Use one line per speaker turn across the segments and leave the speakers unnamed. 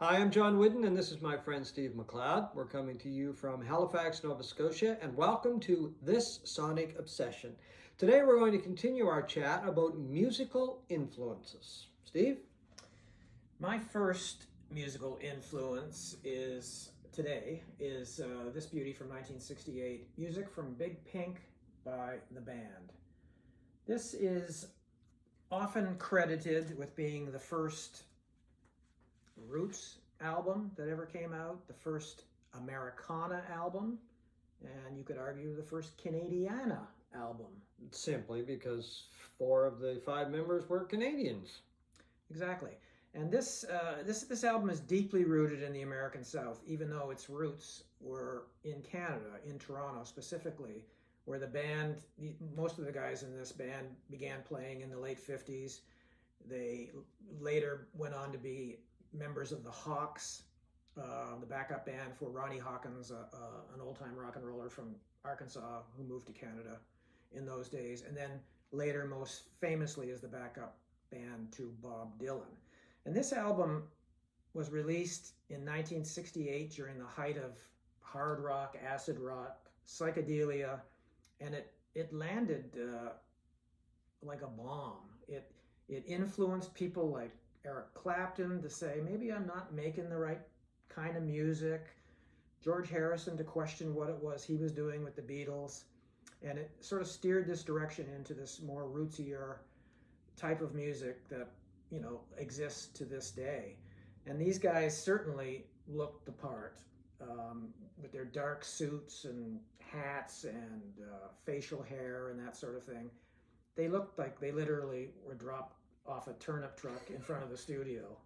Hi, I'm John Whidden, and this is my friend Steve McLeod. We're coming to you from Halifax, Nova Scotia, and welcome to This Sonic Obsession. Today we're going to continue our chat about musical influences. Steve?
My first musical influence is this beauty from 1968, music from Big Pink by the band. This is often credited with being the first Roots album that ever came out, the first Americana album, and you could argue the first Canadiana album.
Simply because 4 of the 5 members were Canadians.
Exactly. And this album is deeply rooted in the American South, even though its roots were in Canada, in Toronto specifically, where most of the guys in this band began playing in the late 50s. They later went on to be members of the Hawks, the backup band for Ronnie Hawkins, an old-time rock and roller from Arkansas who moved to Canada in those days, and then later most famously as the backup band to Bob Dylan. And this album was released in 1968 during the height of hard rock, acid rock, psychedelia, and it landed like a bomb. It influenced people like Eric Clapton to say, maybe I'm not making the right kind of music. George Harrison to question what it was he was doing with the Beatles. And it sort of steered this direction into this more rootsier type of music that, exists to this day. And these guys certainly looked the part with their dark suits and hats and facial hair and that sort of thing. They looked like they literally were dropped off a turnip truck in front of the studio,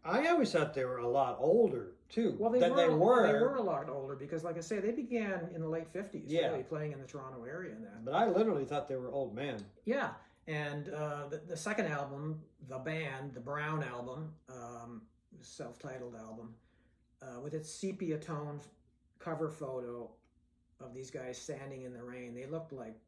I always thought they were a lot older too.
Well, they were a lot older because, like I say, they began in the late 50s, really playing in the Toronto area and that.
But I literally thought they were old men.
Yeah, and the second album, the band, the Brown album, self-titled album, with its sepia tone cover photo of these guys standing in the rain, they looked like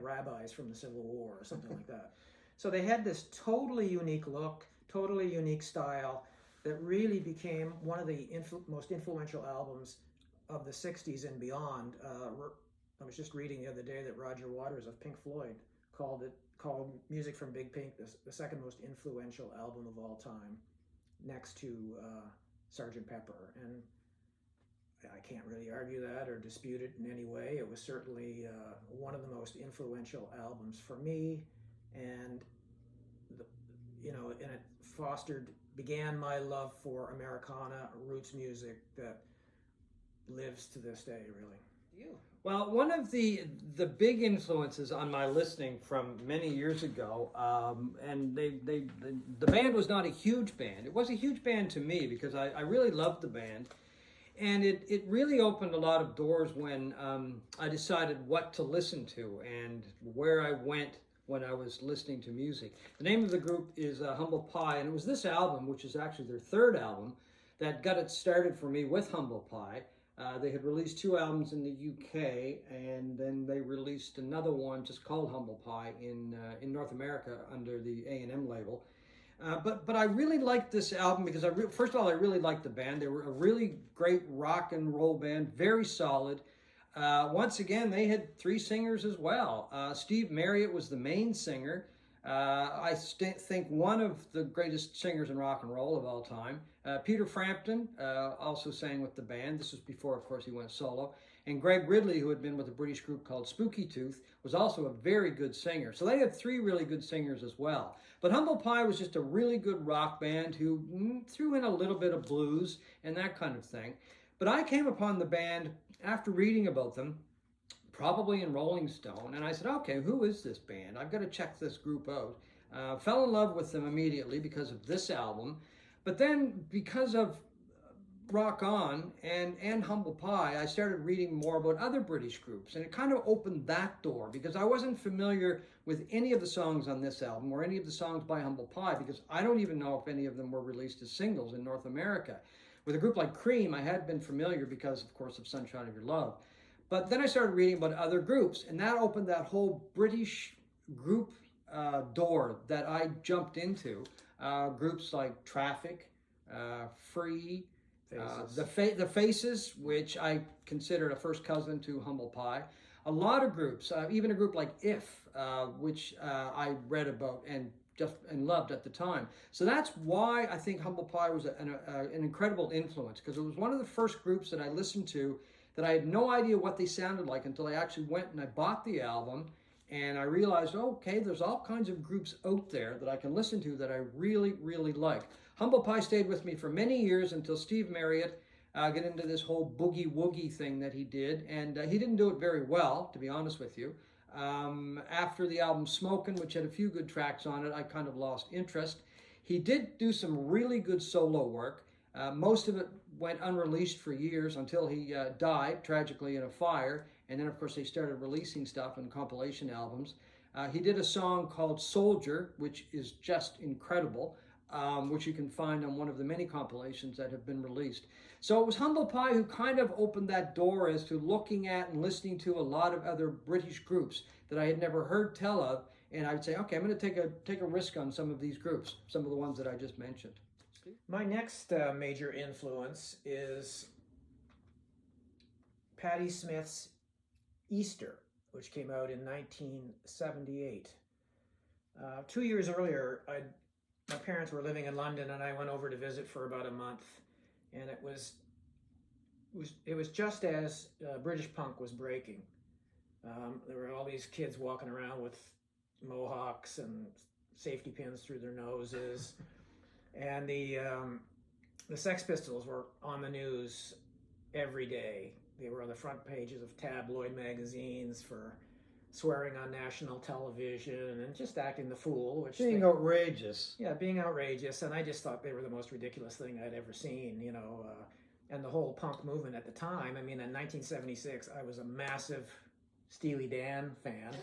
rabbis from the Civil War or something like that. So they had this totally unique look, totally unique style that really became one of the most influential albums of the 60s and beyond. I was just reading the other day that Roger Waters of Pink Floyd called Music from Big Pink the second most influential album of all time, next to Sgt. Pepper. And I can't really argue that or dispute it in any way. It was certainly one of the most influential albums for me. And it began my love for Americana roots music that lives to this day, really.
You? Well, one of the big influences on my listening from many years ago, and the band was not a huge band. It was a huge band to me because I really loved the band. And it really opened a lot of doors when I decided what to listen to and where I went when I was listening to music. The name of the group is Humble Pie, and it was this album, which is actually their third album, that got it started for me with Humble Pie. They had released 2 albums in the UK, and then they released another one just called Humble Pie in North America under the A&M label. But I really liked this album because first of all, I really liked the band. They were a really great rock and roll band, very solid. Once again, they had 3 singers as well. Steve Marriott was the main singer. I think one of the greatest singers in rock and roll of all time. Peter Frampton also sang with the band. This was before, of course, he went solo. And Greg Ridley, who had been with a British group called Spooky Tooth, was also a very good singer. So they had 3 really good singers as well. But Humble Pie was just a really good rock band who threw in a little bit of blues and that kind of thing. But I came upon the band after reading about them, probably in Rolling Stone, and I said, okay, who is this band? I've got to check this group out. Fell in love with them immediately because of this album. But then because of Rock On and Humble Pie, I started reading more about other British groups, and it kind of opened that door because I wasn't familiar with any of the songs on this album or any of the songs by Humble Pie because I don't even know if any of them were released as singles in North America. With a group like Cream, I had been familiar because, of course, of Sunshine of Your Love. But then I started reading about other groups, and that opened that whole British group door that I jumped into. Groups like Traffic, Free,
Faces.
the Faces, which I considered a first cousin to Humble Pie. A lot of groups, even a group like If, which I read about and loved at the time. So that's why I think Humble Pie was an incredible influence, because it was one of the first groups that I listened to that I had no idea what they sounded like until I actually went and I bought the album. And I realized, oh, okay, there's all kinds of groups out there that I can listen to that I really, really like. Humble Pie stayed with me for many years until Steve Marriott got into this whole boogie woogie thing that he did. And he didn't do it very well, to be honest with you. After the album Smokin', which had a few good tracks on it, I kind of lost interest. He did do some really good solo work. Most of it went unreleased for years until he died, tragically, in a fire. And then, of course, they started releasing stuff in compilation albums. He did a song called Soldier, which is just incredible, which you can find on one of the many compilations that have been released. So it was Humble Pie who kind of opened that door as to looking at and listening to a lot of other British groups that I had never heard tell of. And I would say, okay, I'm going to take a risk on some of these groups, some of the ones that I just mentioned. Steve?
My next major influence is Patti Smith's Easter, which came out in 1978. 2 years earlier, my parents were living in London, and I went over to visit for about a month. And it was just as British punk was breaking. There were all these kids walking around with mohawks and safety pins through their noses, and the Sex Pistols were on the news every day. They were on the front pages of tabloid magazines for swearing on national television and just acting the fool.
Being outrageous.
Yeah, being outrageous. And I just thought they were the most ridiculous thing I'd ever seen, you know. And the whole punk movement at the time. I mean, in 1976, I was a massive Steely Dan fan.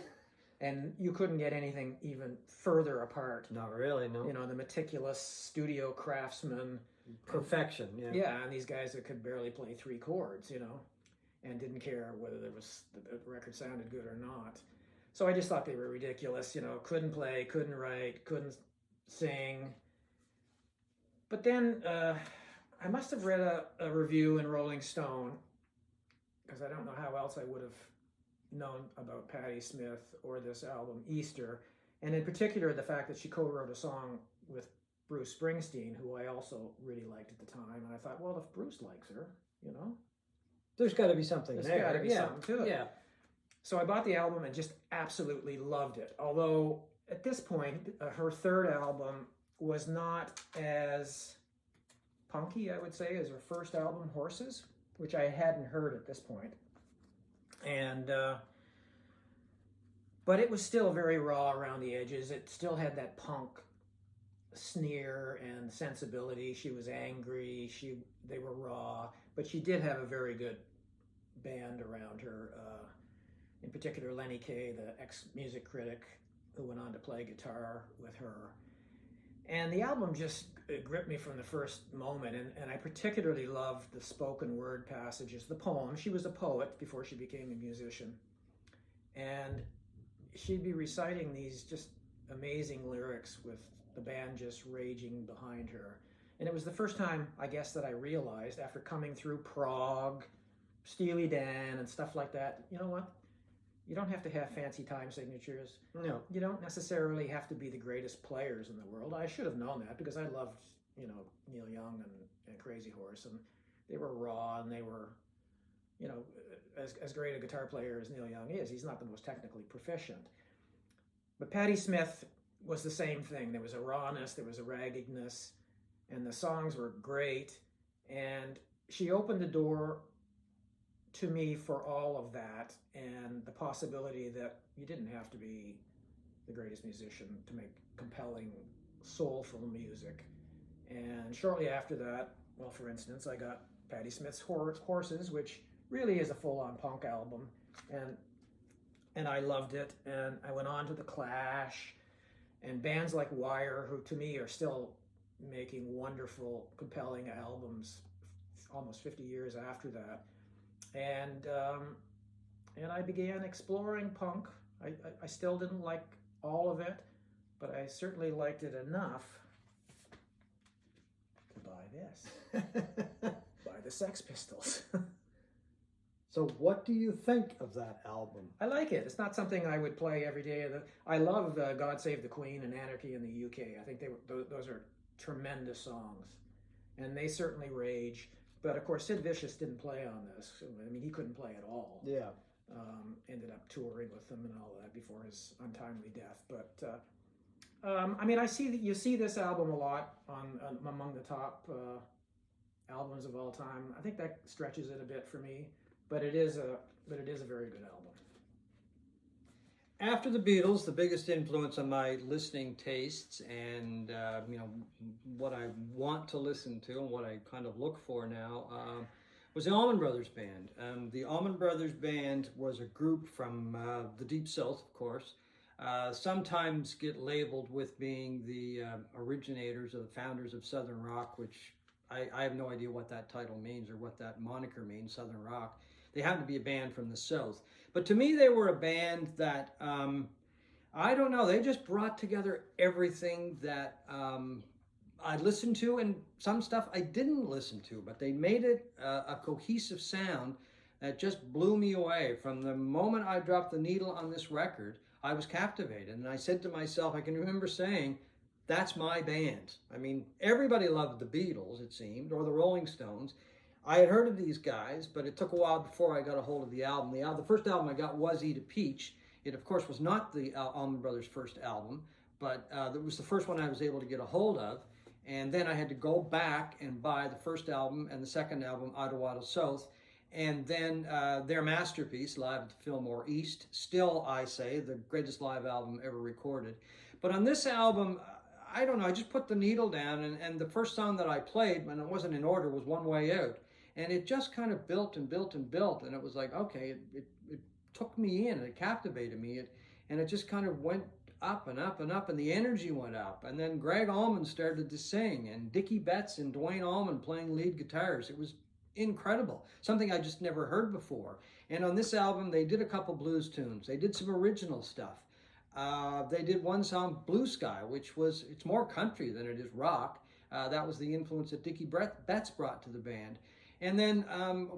And you couldn't get anything even further apart.
Not really, no.
You know, the meticulous studio craftsmen.
Perfection, yeah.
Yeah, and these guys that could barely play 3 chords, you know, and didn't care whether the record sounded good or not. So I just thought they were ridiculous, you know, couldn't play, couldn't write, couldn't sing. But then I must have read a review in Rolling Stone, because I don't know how else I would have known about Patti Smith or this album, Easter, and in particular the fact that she co-wrote a song with Bruce Springsteen, who I also really liked at the time. And I thought, well, if Bruce likes her, you know,
there's got to be something there.
There's got to be something to it.
Yeah.
So I bought the album and just absolutely loved it. Although at this point, her third album was not as punky, I would say, as her first album, Horses, which I hadn't heard at this point. And but it was still very raw around the edges. It still had that punk sneer and sensibility. She was angry. They were raw, but she did have a very good band around her. In particular, Lenny Kaye, the ex-music critic, who went on to play guitar with her. And the album just gripped me from the first moment, and I particularly loved the spoken word passages, the poem. She was a poet before she became a musician. And she'd be reciting these just amazing lyrics with the band just raging behind her. And it was the first time, I guess, that I realized, after coming through Prague, Steely Dan, and stuff like that, you know what? You don't have to have fancy time signatures.
No.
You don't necessarily have to be the greatest players in the world. I should have known that, because I loved, you know, Neil Young and Crazy Horse, and they were raw, and they were, you know, as great a guitar player as Neil Young is, he's not the most technically proficient. But Patti Smith was the same thing. There was a rawness, there was a raggedness, and the songs were great. And she opened the door to me for all of that, and the possibility that you didn't have to be the greatest musician to make compelling, soulful music. And shortly after that, well, for instance, I got Patti Smith's Horses, which really is a full-on punk album, and I loved it. And I went on to The Clash and bands like Wire, who to me are still making wonderful, compelling albums almost 50 years after that. And I began exploring punk. I still didn't like all of it, but I certainly liked it enough buy this by the Sex Pistols.
So what do you think of that album?
I like it. It's not something I would play every day. I love God Save the Queen and Anarchy in the UK. I think those are tremendous songs. And they certainly rage. But of course, Sid Vicious didn't play on this. I mean, he couldn't play at all.
Yeah.
Ended up touring with them and all that before his untimely death. But I mean, you see this album a lot among the top albums of all time. I think that stretches it a bit for me. But it is a very good album.
After the Beatles, the biggest influence on my listening tastes and what I want to listen to and what I kind of look for now was the Allman Brothers Band. The Allman Brothers Band was a group from the Deep South, of course. Sometimes get labeled with being the originators or the founders of Southern rock, which I have no idea what that title means or what that moniker means, Southern rock. They happen to be a band from the South. But to me, they were a band that, I don't know, they just brought together everything that I listened to and some stuff I didn't listen to. But they made it a cohesive sound that just blew me away. From the moment I dropped the needle on this record, I was captivated. And I said to myself, I can remember saying, that's my band. I mean, everybody loved the Beatles, it seemed, or the Rolling Stones. I had heard of these guys, but it took a while before I got a hold of the album. The first album I got was Eat a Peach. It, of course, was not the Allman Brothers' first album, but it was the first one I was able to get a hold of. And then I had to go back and buy the first album and the second album, Ottawa South. And then their masterpiece, Live at the Fillmore East, still, I say, the greatest live album ever recorded. But on this album, I don't know, I just put the needle down, and the first song that I played, when it wasn't in order, was One Way Out. And it just kind of built and built and built, and it was like, okay, it took me in, it captivated me, and it just kind of went up and up and up, and the energy went up. And then Greg Allman started to sing, and Dickie Betts and Dwayne Allman playing lead guitars. It was incredible, something I just never heard before. And on this album, they did a couple blues tunes. They did some original stuff. They did one song, Blue Sky, which it's more country than it is rock. That was the influence that Dickie Betts brought to the band. And then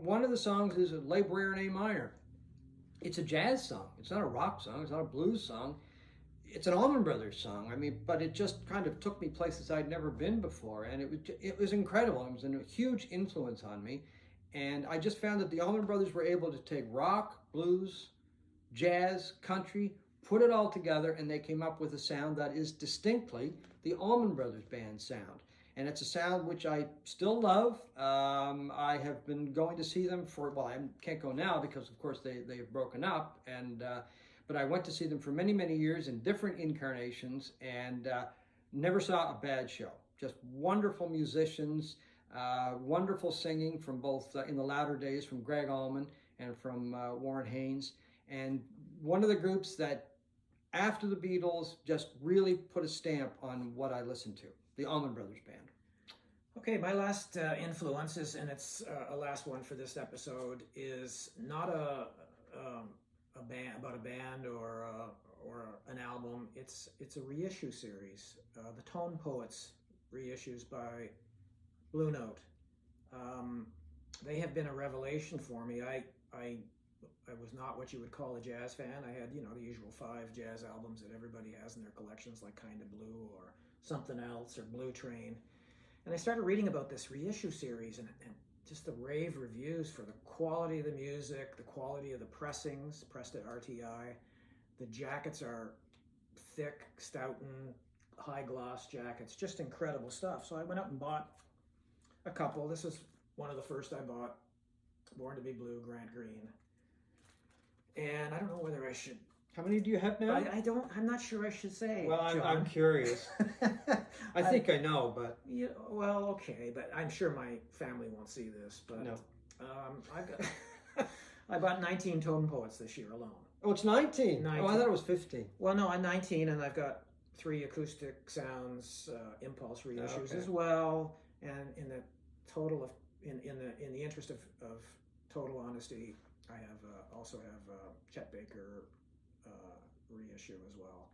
one of the songs is a Lay Briere in A minor. It's a jazz song. It's not a rock song. It's not a blues song. It's an Allman Brothers song. I mean, but it just kind of took me places I'd never been before, and it was incredible. It was a huge influence on me, and I just found that the Allman Brothers were able to take rock, blues, jazz, country, put it all together, and they came up with a sound that is distinctly the Allman Brothers Band sound. And it's a sound which I still love. I have been going to see them I can't go now because, of course, they have broken up. But I went to see them for many, many years in different incarnations and never saw a bad show. Just wonderful musicians, wonderful singing from both, in the latter days, from Greg Allman and from Warren Haynes. And one of the groups that, after the Beatles, just really put a stamp on what I listened to. The Allman Brothers Band.
Okay, my last influence is, and it's a last one for this episode, is not a band about a band or an album. It's a reissue series, the Tone Poets reissues by Blue Note. They have been a revelation for me. I was not what you would call a jazz fan. I had, the usual 5 jazz albums that everybody has in their collections, like Kinda Blue or Something Else or Blue Train. And I started reading about this reissue series and just the rave reviews for the quality of the music, the quality of the pressings, pressed at RTI. The jackets are thick, Stoughton, high gloss jackets, just incredible stuff. So I went out and bought a couple. This is one of the first I bought, Born to be Blue, Grant Green. And I don't know whether I should.
How many do you have now?
I'm not sure I should say.
Well,
John.
I'm curious. I think I know, but.
Yeah, well, okay, but I'm sure my family won't see this. But
no.
I bought 19 Tone Poets this year alone.
Oh, it's 19.
19.
Oh, I thought it was 15.
Well, no, I'm 19, and I've got 3 acoustic sounds, impulse reissues as well. And in the total of, in the interest of total honesty, I also have Chet Baker reissue as well.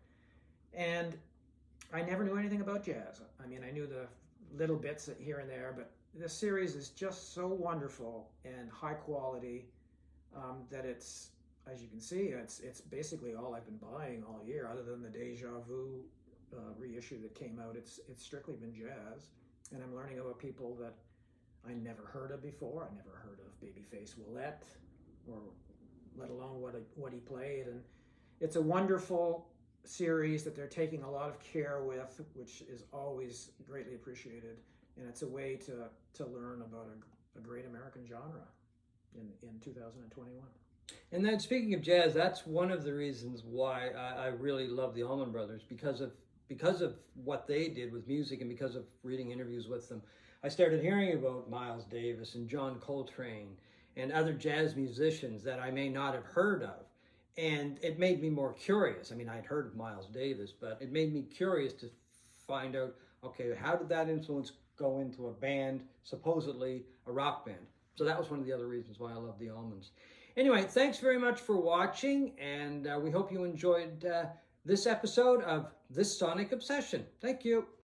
And I never knew anything about jazz. I mean, I knew the little bits here and there, but this series is just so wonderful and high quality that it's, as you can see, it's basically all I've been buying all year, other than the Deja Vu reissue that came out. It's strictly been jazz, and I'm learning about people that I never heard of before. I never heard of Babyface Willette, or let alone what he played. And it's a wonderful series that they're taking a lot of care with, which is always greatly appreciated. And it's a way to learn about a great American genre in 2021.
And then, speaking of jazz, that's one of the reasons why I really love the Allman Brothers, because of what they did with music, and because of reading interviews with them. I started hearing about Miles Davis and John Coltrane and other jazz musicians that I may not have heard of. And it made me more curious. I mean, I'd heard of Miles Davis, but it made me curious to find out, okay, how did that influence go into a band, supposedly a rock band? So that was one of the other reasons why I love the Allmans. Anyway, thanks very much for watching, and we hope you enjoyed this episode of This Sonic Obsession. Thank you.